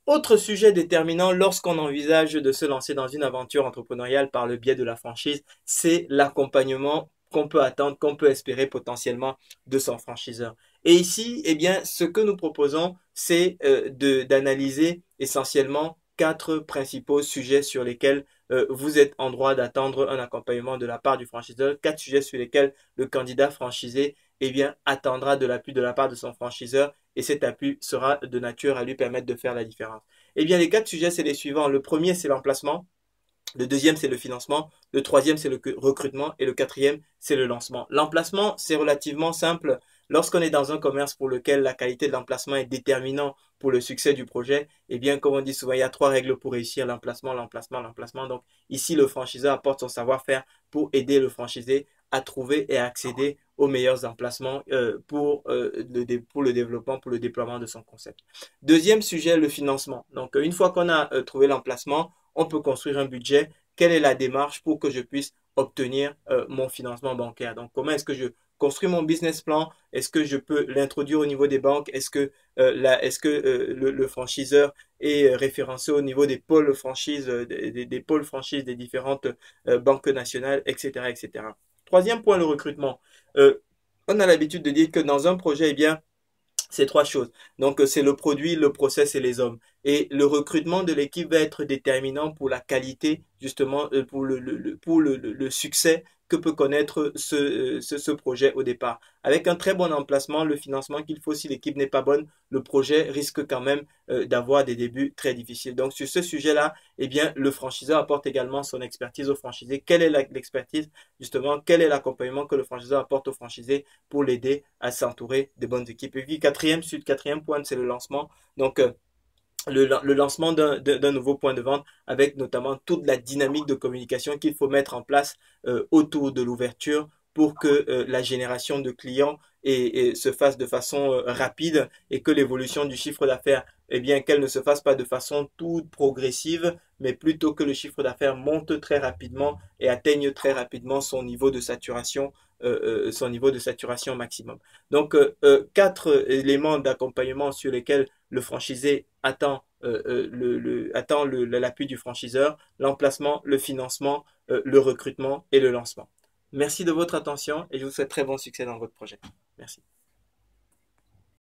Autre sujet déterminant lorsqu'on envisage de se lancer dans une aventure entrepreneuriale par le biais de la franchise, c'est l'accompagnement qu'on peut attendre, qu'on peut espérer potentiellement de son franchiseur. Et ici, eh bien, ce que nous proposons, c'est d'analyser essentiellement quatre principaux sujets sur lesquels vous êtes en droit d'attendre un accompagnement de la part du franchiseur, quatre sujets sur lesquels le candidat franchisé eh bien, attendra de l'appui de la part de son franchiseur et cet appui sera de nature à lui permettre de faire la différence. Eh bien, les quatre sujets, c'est les suivants. Le premier, c'est l'emplacement. Le deuxième, c'est le financement. Le troisième, c'est le recrutement. Et le quatrième, c'est le lancement. L'emplacement, c'est relativement simple. Lorsqu'on est dans un commerce pour lequel la qualité de l'emplacement est déterminant pour le succès du projet, eh bien, comme on dit souvent, il y a trois règles pour réussir, l'emplacement, l'emplacement, l'emplacement. Donc, ici, le franchiseur apporte son savoir-faire pour aider le franchisé à trouver et à accéder aux meilleurs emplacements pour le développement, pour le déploiement de son concept. Deuxième sujet, le financement. Donc, une fois qu'on a trouvé l'emplacement, on peut construire un budget. Quelle est la démarche pour que je puisse obtenir mon financement bancaire? Donc, comment est-ce que je construis mon business plan? Est-ce que je peux l'introduire au niveau des banques? Est-ce que le franchiseur est référencé au niveau des pôles franchises, des pôles franchises des différentes banques nationales, etc., etc. Troisième point, le recrutement. Euh, on a l'habitude de dire que dans un projet, eh bien, c'est trois choses. Donc, c'est le produit, le process et les hommes. Et le recrutement de l'équipe va être déterminant pour la qualité, justement, pour le succès que peut connaître ce projet au départ. Avec un très bon emplacement, le financement qu'il faut, si l'équipe n'est pas bonne, le projet risque quand même d'avoir des débuts très difficiles. Donc, sur ce sujet-là, eh bien, le franchiseur apporte également son expertise au franchisé. Quelle est l'expertise, justement, quel est l'accompagnement que le franchiseur apporte au franchisé pour l'aider à s'entourer des bonnes équipes. Et puis, quatrième point, c'est le lancement. Donc, le lancement d'un nouveau point de vente avec notamment toute la dynamique de communication qu'il faut mettre en place autour de l'ouverture pour que la génération de clients se fasse de façon rapide et que l'évolution du chiffre d'affaires, eh bien, qu'elle ne se fasse pas de façon toute progressive, mais plutôt que le chiffre d'affaires monte très rapidement et atteigne très rapidement son niveau de saturation maximum. Donc, quatre éléments d'accompagnement sur lesquels le franchisé attend l'appui du franchiseur, l'emplacement, le financement, le recrutement et le lancement. Merci de votre attention et je vous souhaite très bon succès dans votre projet. Merci.